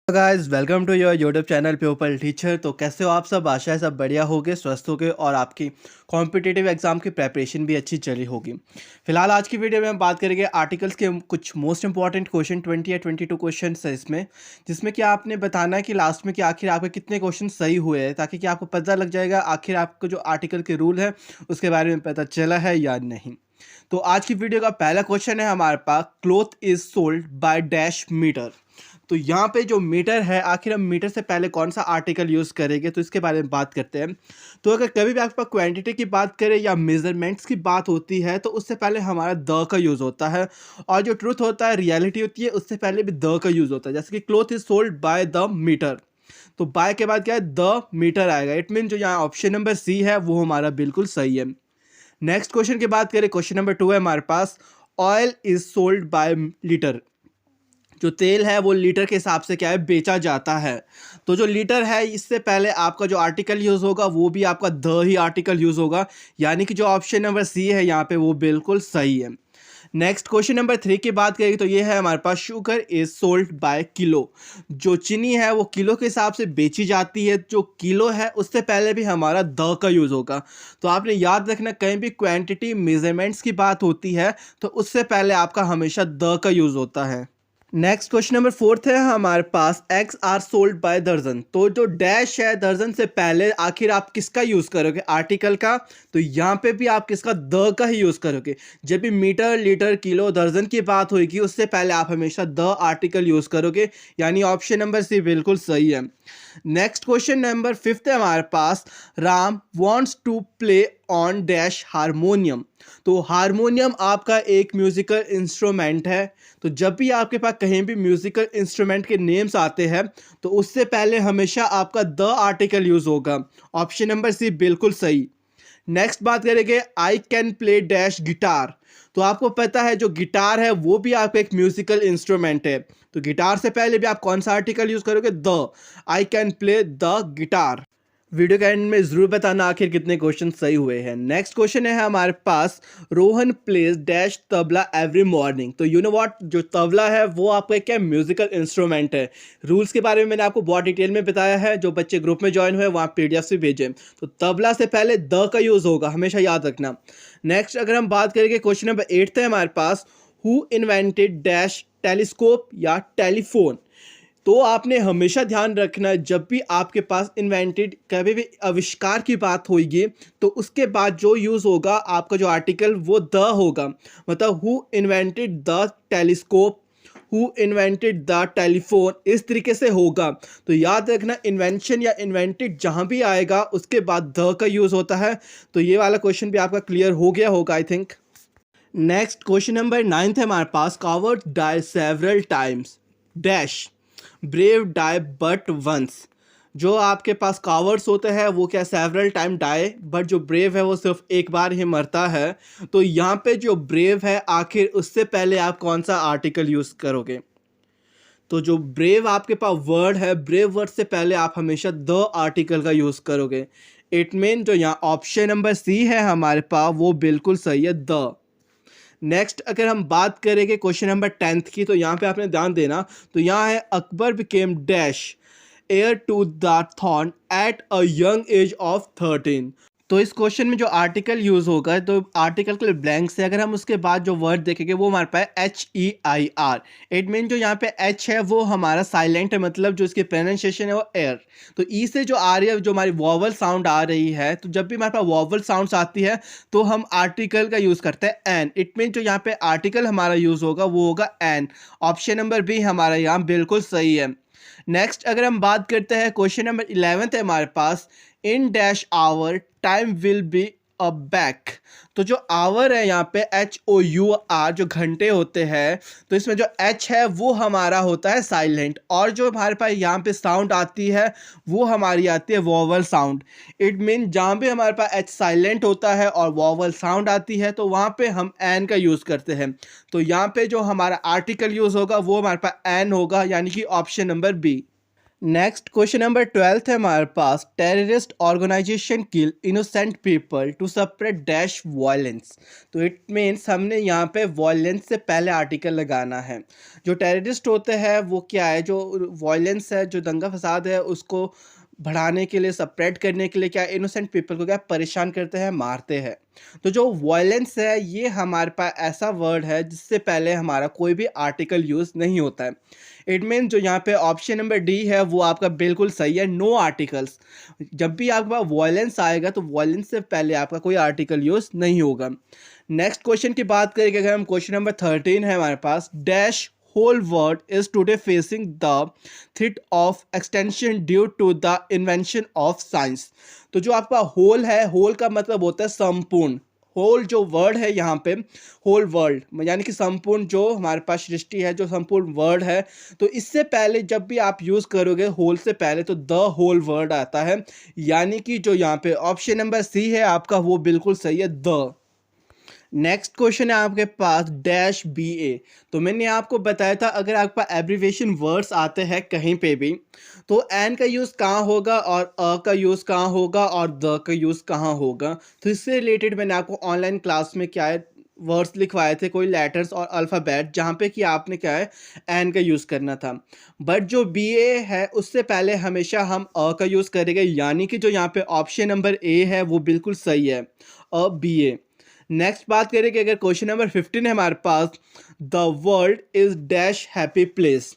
Guys welcome to your YouTube channel people teacher. तो कैसे हो आप सब? आशा है सब बढ़िया होगे, स्वस्थ होगे और आपकी कॉम्पिटिटिव एग्जाम की प्रेपरेशन भी अच्छी चली होगी। फिलहाल आज की वीडियो में हम बात करेंगे आर्टिकल्स के कुछ मोस्ट इंपॉर्टेंट क्वेश्चन 20 या 22 क्वेश्चन है इसमें, जिसमें कि आपने बताना है कि लास्ट में कि आखिर आपके कितने क्वेश्चन सही हुए हैं, ताकि कि आपको पता लग जाएगा आखिर आपको जो आर्टिकल के रूल है उसके बारे में पता चला है या नहीं। तो आज की वीडियो का पहला क्वेश्चन है हमारे पास, cloth is sold by dash metre. तो यहाँ पे जो मीटर है, आखिर हम मीटर से पहले कौन सा आर्टिकल यूज़ करेंगे, तो इसके बारे में बात करते हैं। तो अगर कभी भी आपके पास क्वांटिटी की बात करें या मेजरमेंट्स की बात होती है, तो उससे पहले हमारा द का यूज़ होता है, और जो ट्रुथ होता है, रियलिटी होती है, उससे पहले भी द का यूज़ होता है। जैसे कि cloth is sold by the meter, तो बाय के बाद क्या है, द मीटर आएगा। इट मीन जो यहाँ ऑप्शन नंबर सी है वो हमारा बिल्कुल सही है। नेक्स्ट क्वेश्चन की बात करें, क्वेश्चन नंबर 2 है हमारे पास, oil is sold by litre. जो तेल है वो लीटर के हिसाब से क्या है, बेचा जाता है। तो जो लीटर है, इससे पहले आपका जो आर्टिकल यूज़ होगा वो भी आपका द ही आर्टिकल यूज़ होगा, यानी कि जो ऑप्शन नंबर सी है यहाँ पे वो बिल्कुल सही है। नेक्स्ट क्वेश्चन नंबर 3 की बात करेंगे, तो ये है हमारे पास, sugar is sold by kilo. जो चीनी है वो किलो के हिसाब से बेची जाती है। जो किलो है उससे पहले भी हमारा द का यूज़ होगा। तो आपने याद रखना, कहीं भी क्वांटिटी मेजरमेंट्स की बात होती है तो उससे पहले आपका हमेशा द का यूज़ होता है। नेक्स्ट क्वेश्चन नंबर 4 है हमारे पास, एग्स आर सोल्ड बाय दर्जन। तो जो डैश है, दर्जन से पहले आखिर आप किसका यूज़ करोगे, आर्टिकल का? तो यहाँ पे भी आप किसका, द का ही यूज़ करोगे। जब भी मीटर, लीटर, किलो, दर्जन की बात होगी उससे पहले आप हमेशा द आर्टिकल यूज़ करोगे, यानी ऑप्शन नंबर सी बिल्कुल सही है। नेक्स्ट क्वेश्चन नंबर 5 है हमारे पास, Ram wants to play on dash harmonium. तो हारमोनियम आपका एक म्यूजिकल इंस्ट्रूमेंट है। तो जब भी आपके पास कहीं भी म्यूजिकल इंस्ट्रूमेंट के नेम्स आते हैं तो उससे पहले हमेशा आपका द आर्टिकल यूज़ होगा। ऑप्शन नंबर सी बिल्कुल सही। नेक्स्ट बात करेंगे, I can play dash guitar. तो आपको पता है जो गिटार है वो भी आपका एक म्यूजिकल इंस्ट्रूमेंट है। तो गिटार से पहले भी आप कौन सा आर्टिकल यूज़ करोगे, the. I can play the guitar. Video के एंड में ज़रूर बताना आखिर कितने क्वेश्चन सही हुए हैं। नेक्स्ट क्वेश्चन है हमारे पास, Rohan plays dash tabla every morning. तो यू नो व्हाट, जो तबला है वो आपका क्या म्यूजिकल इंस्ट्रूमेंट है। रूल्स के बारे में मैंने आपको बहुत डिटेल में बताया है, जो बच्चे ग्रुप में ज्वाइन हुए वहाँ PDF भी भेजें। तो तबला से पहले द का यूज़ होगा, हमेशा याद रखना। नेक्स्ट अगर हम बात करेंगे, क्वेश्चन नंबर 8 है हमारे पास, हु इन्वेंटेड डैश टेलीस्कोप या टेलीफोन। तो आपने हमेशा ध्यान रखना है, जब भी आपके पास इन्वेंटेड, कभी भी आविष्कार की बात होगी, तो उसके बाद जो यूज़ होगा आपका जो आर्टिकल वो द होगा। मतलब who invented the telescope, who invented the telephone, इस तरीके से होगा। तो याद रखना, इन्वेंशन या इन्वेंटेड जहाँ भी आएगा उसके बाद द का यूज़ होता है। तो ये वाला क्वेश्चन भी आपका क्लियर हो गया होगा I think. Next question number 9 है हमारे पास, coward die several times dash brave die but once. जो आपके पास कावर्ड्स होते हैं वो क्या, सेवरल टाइम डाई, बट जो ब्रेव है वो सिर्फ एक बार ही मरता है। तो यहाँ पे जो ब्रेव है, आखिर उससे पहले आप कौन सा आर्टिकल यूज़ करोगे? तो जो ब्रेव आपके पास वर्ड है, ब्रेव वर्ड से पहले आप हमेशा द आर्टिकल का यूज़ करोगे। इट मीन जो यहाँ ऑप्शन नंबर सी है हमारे पास वो बिल्कुल सही है, द। नेक्स्ट अगर हम बात करेंगे क्वेश्चन नंबर 10 की, तो यहाँ पे आपने ध्यान देना। तो यहाँ है, Akbar became dash heir to the throne at a young age of 13। तो इस क्वेश्चन में जो आर्टिकल यूज़ होगा, तो आर्टिकल के ब्लैंक से अगर हम उसके बाद जो वर्ड देखेंगे वो हमारे पास HEIR। इट मीन जो यहाँ पे H है वो हमारा साइलेंट है, मतलब जो इसकी प्रोनाउंसिएशन है वो एयर। तो ई से जो आ रही है, जो हमारी वॉवल साउंड आ रही है, तो जब भी हमारे पास वॉवल साउंड्स आती है तो हम आर्टिकल का यूज़ करते हैं एन। इट मीन जो यहाँ पे आर्टिकल हमारा यूज़ होगा वो होगा एन। ऑप्शन नंबर बी हमारा यहाँ बिल्कुल सही है। नेक्स्ट अगर हम बात करते हैं, क्वेश्चन नंबर 11 है हमारे पास, in dash our time will be a back. तो जो आवर है यहाँ पे HOUR, जो घंटे होते हैं, तो इसमें जो H है वो हमारा होता है साइलेंट, और जो हमारे पास यहाँ पे साउंड आती है वो हमारी आती है वॉवल साउंड। इट मीन जहाँ भी हमारे पास H साइलेंट होता है और वॉवल साउंड आती है तो वहाँ पे हम एन का यूज़ करते हैं। तो यहाँ पे जो हमारा आर्टिकल यूज़ होगा वो हमारे पास एन होगा, यानी कि option number B. Next question number 12 है हमारे पास। Terrorist organization kill innocent people to spread dash violence. तो इट मीन्स हमने यहाँ पे वायलेंस से पहले आर्टिकल लगाना है। जो टेररिस्ट होते हैं वो क्या है, जो वायलेंस है, जो दंगा फसाद है, उसको बढ़ाने के लिए, सप्रेट करने के लिए क्या इनोसेंट पीपल को क्या परेशान करते हैं, मारते हैं। तो जो वायलेंस है ये हमारे पास ऐसा वर्ड है जिससे पहले हमारा कोई भी आर्टिकल यूज़ नहीं होता है। इट मीन जो यहाँ पे ऑप्शन नंबर डी है वो आपका बिल्कुल सही है, नो आर्टिकल्स। जब भी आपके पास वायलेंस आएगा तो वायलेंस से पहले आपका कोई आर्टिकल यूज़ नहीं होगा। नेक्स्ट क्वेश्चन की बात करेंगे अगर हम, क्वेश्चन नंबर 13 है हमारे पास। Dash whole world is today facing the threat of extinction due to the invention of science। तो जो आपका होल है, होल का मतलब होता है संपूर्ण। होल जो वर्ड है यहाँ पे, होल वर्ल्ड यानी कि संपूर्ण, जो हमारे पास सृष्टि है, जो संपूर्ण वर्ड है, तो इससे पहले जब भी आप यूज़ करोगे होल से पहले तो द होल वर्ड आता है। यानी कि जो यहाँ पे ऑप्शन नंबर सी है आपका वो बिल्कुल सही है, द। नेक्स्ट क्वेश्चन है आपके पास डैश बी ए। तो मैंने आपको बताया था अगर आपका एब्रीवेशन वर्ड्स आते हैं कहीं पे भी तो एन का यूज़ कहाँ होगा और अ का यूज़ कहाँ होगा और द का यूज़ कहाँ होगा। तो इससे रिलेटेड मैंने आपको ऑनलाइन क्लास में क्या है वर्ड्स लिखवाए थे, कोई लेटर्स और अल्फ़ाबेट, जहाँ पे कि आपने क्या है एन का यूज़ करना था। बट जो बी ए है उससे पहले हमेशा हम अ का यूज़ करेंगे। यानी कि जो यहाँ पे ऑप्शन नंबर ए है वो बिल्कुल सही है, अ बी ए। नेक्स्ट बात करें कि अगर क्वेश्चन नंबर 15 है हमारे पास, the world is dash happy place.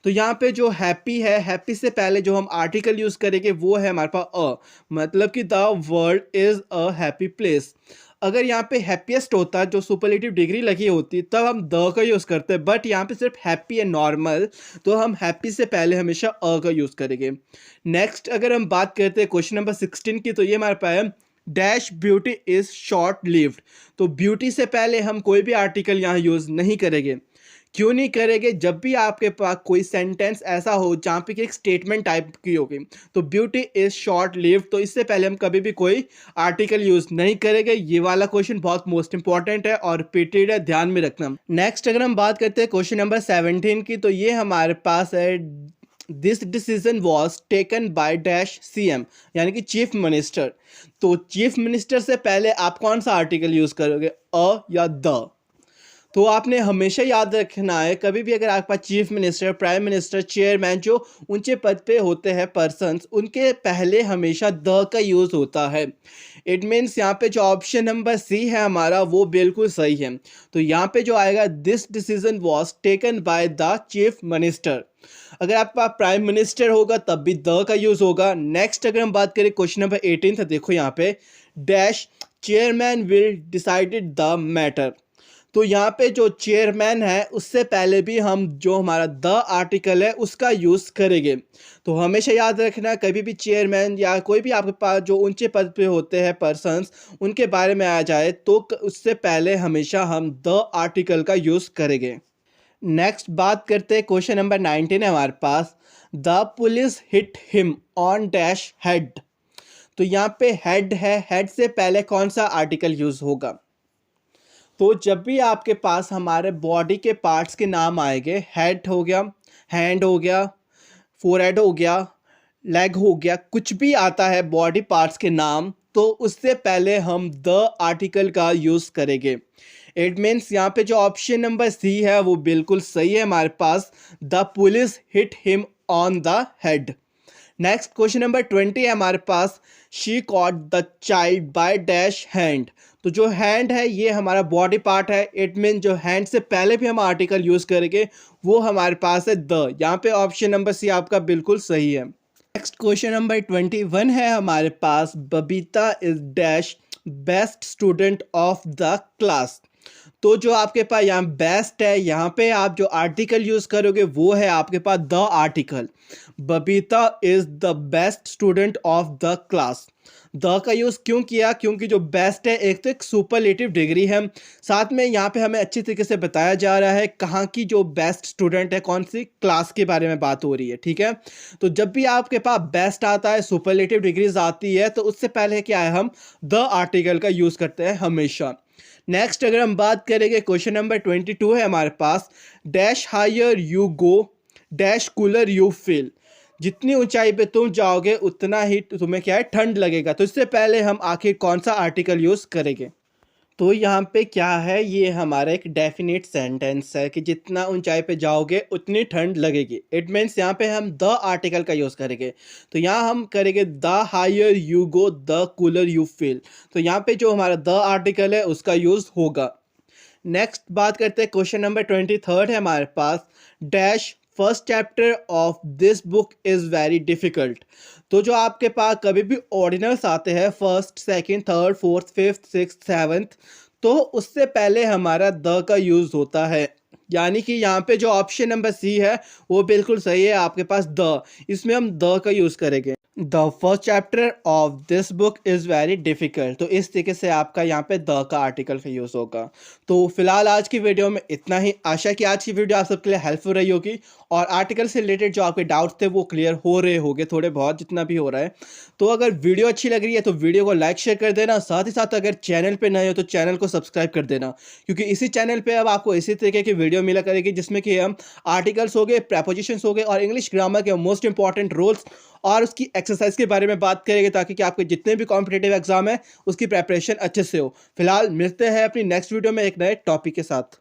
तो यहाँ पे जो हैप्पी है, हैप्पी से पहले जो हम आर्टिकल यूज़ करेंगे वो है हमारे पास अ, मतलब कि the world is a happy place. अगर यहाँ पे हैप्पीएस्ट होता, जो सुपरलेटिव डिग्री लगी होती, तब हम द का यूज़ करते हैं। बट यहाँ पे सिर्फ हैप्पी है नॉर्मल, तो हम हैप्पी से पहले हमेशा अ का यूज़ करेंगे। नेक्स्ट अगर हम बात करते हैं क्वेश्चन नंबर 16 की, तो ये हमारे पास है dash beauty is short lived. तो ब्यूटी से पहले हम कोई भी आर्टिकल यहाँ यूज़ नहीं करेंगे। क्यों नहीं करेंगे? जब भी आपके पास कोई सेंटेंस ऐसा हो जहाँ पे कि एक स्टेटमेंट टाइप की होगी, तो ब्यूटी इज शॉर्ट लिव्ड, तो इससे पहले हम कभी भी कोई आर्टिकल यूज़ नहीं करेंगे। ये वाला क्वेश्चन बहुत मोस्ट इंपॉर्टेंट है और रिपीटेड है, ध्यान में रखना। नेक्स्ट अगर हम बात करते हैं क्वेश्चन नंबर 17 की, तो ये हमारे पास है this decision was taken by dash CM, यानी कि चीफ मिनिस्टर। तो चीफ मिनिस्टर से पहले आप कौन सा आर्टिकल यूज़ करोगे, अ या द? तो आपने हमेशा याद रखना है, कभी भी अगर आपके पास chief minister, prime minister, chairman, जो ऊंचे पद पे होते हैं पर्सन्स, उनके पहले हमेशा द का यूज़ होता है। इट मीन्स यहाँ पे जो ऑप्शन नंबर सी है हमारा वो बिल्कुल सही है। तो यहाँ पे जो आएगा this decision was taken by the chief minister. अगर आपके पास प्राइम मिनिस्टर होगा तब भी द का यूज़ होगा। नेक्स्ट अगर हम बात करें क्वेश्चन नंबर 18 था, देखो यहाँ पे dash chairman will decided the matter. तो यहाँ पे जो चेयरमैन है उससे पहले भी हम जो हमारा द आर्टिकल है उसका यूज़ करेंगे। तो हमेशा याद रखना, कभी भी चेयरमैन या कोई भी आपके पास जो ऊंचे पद पे होते हैं पर्सन्स, उनके बारे में आ जाए तो उससे पहले हमेशा हम द आर्टिकल का यूज़ करेंगे। नेक्स्ट बात करते हैं क्वेश्चन नंबर 19 है हमारे पास। The police hit him on dash head. तो यहाँ पे हेड है, हेड से पहले कौन सा आर्टिकल यूज़ होगा? तो जब भी आपके पास हमारे बॉडी के पार्ट्स के नाम आएंगे, हेड हो गया, हैंड हो गया, फोरहेड हो गया, लेग हो गया, कुछ भी आता है बॉडी पार्ट्स के नाम, तो उससे पहले हम द आर्टिकल का यूज़ करेंगे। इट मीन्स यहाँ पे जो ऑप्शन नंबर सी है वो बिल्कुल सही है हमारे पास, the police hit him on the head. Next question number 20 है हमारे पास। She caught the child by dash hand. तो जो हैंड है ये हमारा बॉडी पार्ट है। इट मीन जो हैंड से पहले भी हम आर्टिकल यूज़ करेंगे वो हमारे पास है द। यहाँ पे ऑप्शन नंबर सी आपका बिल्कुल सही है। नेक्स्ट क्वेश्चन नंबर 21 है हमारे पास। Babita is dash best student of the class. तो जो आपके पास यहाँ बेस्ट है, यहाँ पे आप जो आर्टिकल यूज़ करोगे वो है आपके पास the article. Babita is the best student of the class. The का यूज़ क्यों किया? क्योंकि जो बेस्ट है एक तो एक सुपरलेटिव डिग्री है, साथ में यहाँ पे हमें अच्छी तरीके से बताया जा रहा है कहाँ की जो बेस्ट स्टूडेंट है, कौन सी क्लास के बारे में बात हो रही है, ठीक है। तो जब भी आपके पास बेस्ट आता है, सुपरलेटिव डिग्रीज आती है, तो उससे पहले क्या है, हम द आर्टिकल का यूज़ करते हैं हमेशा। नेक्स्ट अगर हम बात करेंगे क्वेश्चन नंबर 22 है हमारे पास। Dash higher you go dash cooler you feel. जितनी ऊंचाई पे तुम जाओगे उतना ही तुम्हें क्या है, ठंड लगेगा। तो इससे पहले हम आखिर कौन सा आर्टिकल यूज़ करेंगे? तो यहाँ पे क्या है, ये हमारा एक डेफिनेट सेंटेंस है कि जितना ऊंचाई पे जाओगे उतनी ठंड लगेगी। इट मीन्स यहाँ पे हम द आर्टिकल का यूज़ करेंगे। तो यहाँ हम करेंगे the higher you go the cooler you feel. तो यहाँ पे जो हमारा द आर्टिकल है उसका यूज़ होगा। नेक्स्ट बात करते हैं, क्वेश्चन नंबर 23 है हमारे पास। Dash first chapter of this book is very difficult. तो जो आपके पास कभी भी ऑर्डिनल्स आते हैं, first, second, third, fourth, fifth, sixth, seventh, तो उससे पहले हमारा द का यूज़ होता है। यानी कि यहाँ पे जो ऑप्शन नंबर सी है वो बिल्कुल सही है, आपके पास द, इसमें हम द का यूज़ करेंगे। The first chapter of this book is very difficult. तो इस तरीके से आपका यहाँ पे द का आर्टिकल का यूज़ होगा। तो फिलहाल आज की वीडियो में इतना ही। आशा कि आज की वीडियो आप सबके लिए हेल्पफुल रही होगी और आर्टिकल से रिलेटेड जो आपके डाउट्स थे वो क्लियर हो रहे होंगे, थोड़े बहुत, जितना भी हो रहा है। तो अगर वीडियो अच्छी लग रही है तो वीडियो को लाइक शेयर कर देना। साथ ही साथ अगर चैनल पर नए हो तो चैनल को सब्सक्राइब कर देना, क्योंकि इसी चैनल पर अब आपको इसी तरीके की वीडियो मिला करेगी जिसमें कि हम आर्टिकल्स हो गए, प्रेपोजिशंस हो गए और इंग्लिश ग्रामर के मोस्ट इंपॉर्टेंट रूल्स और उसकी एक्सरसाइज के बारे में बात करेंगे, ताकि कि आपके जितने भी कॉम्पिटिटिव एग्जाम है उसकी प्रेपरेशन अच्छे से हो। फिलहाल मिलते हैं अपनी नेक्स्ट वीडियो में एक नए टॉपिक के साथ।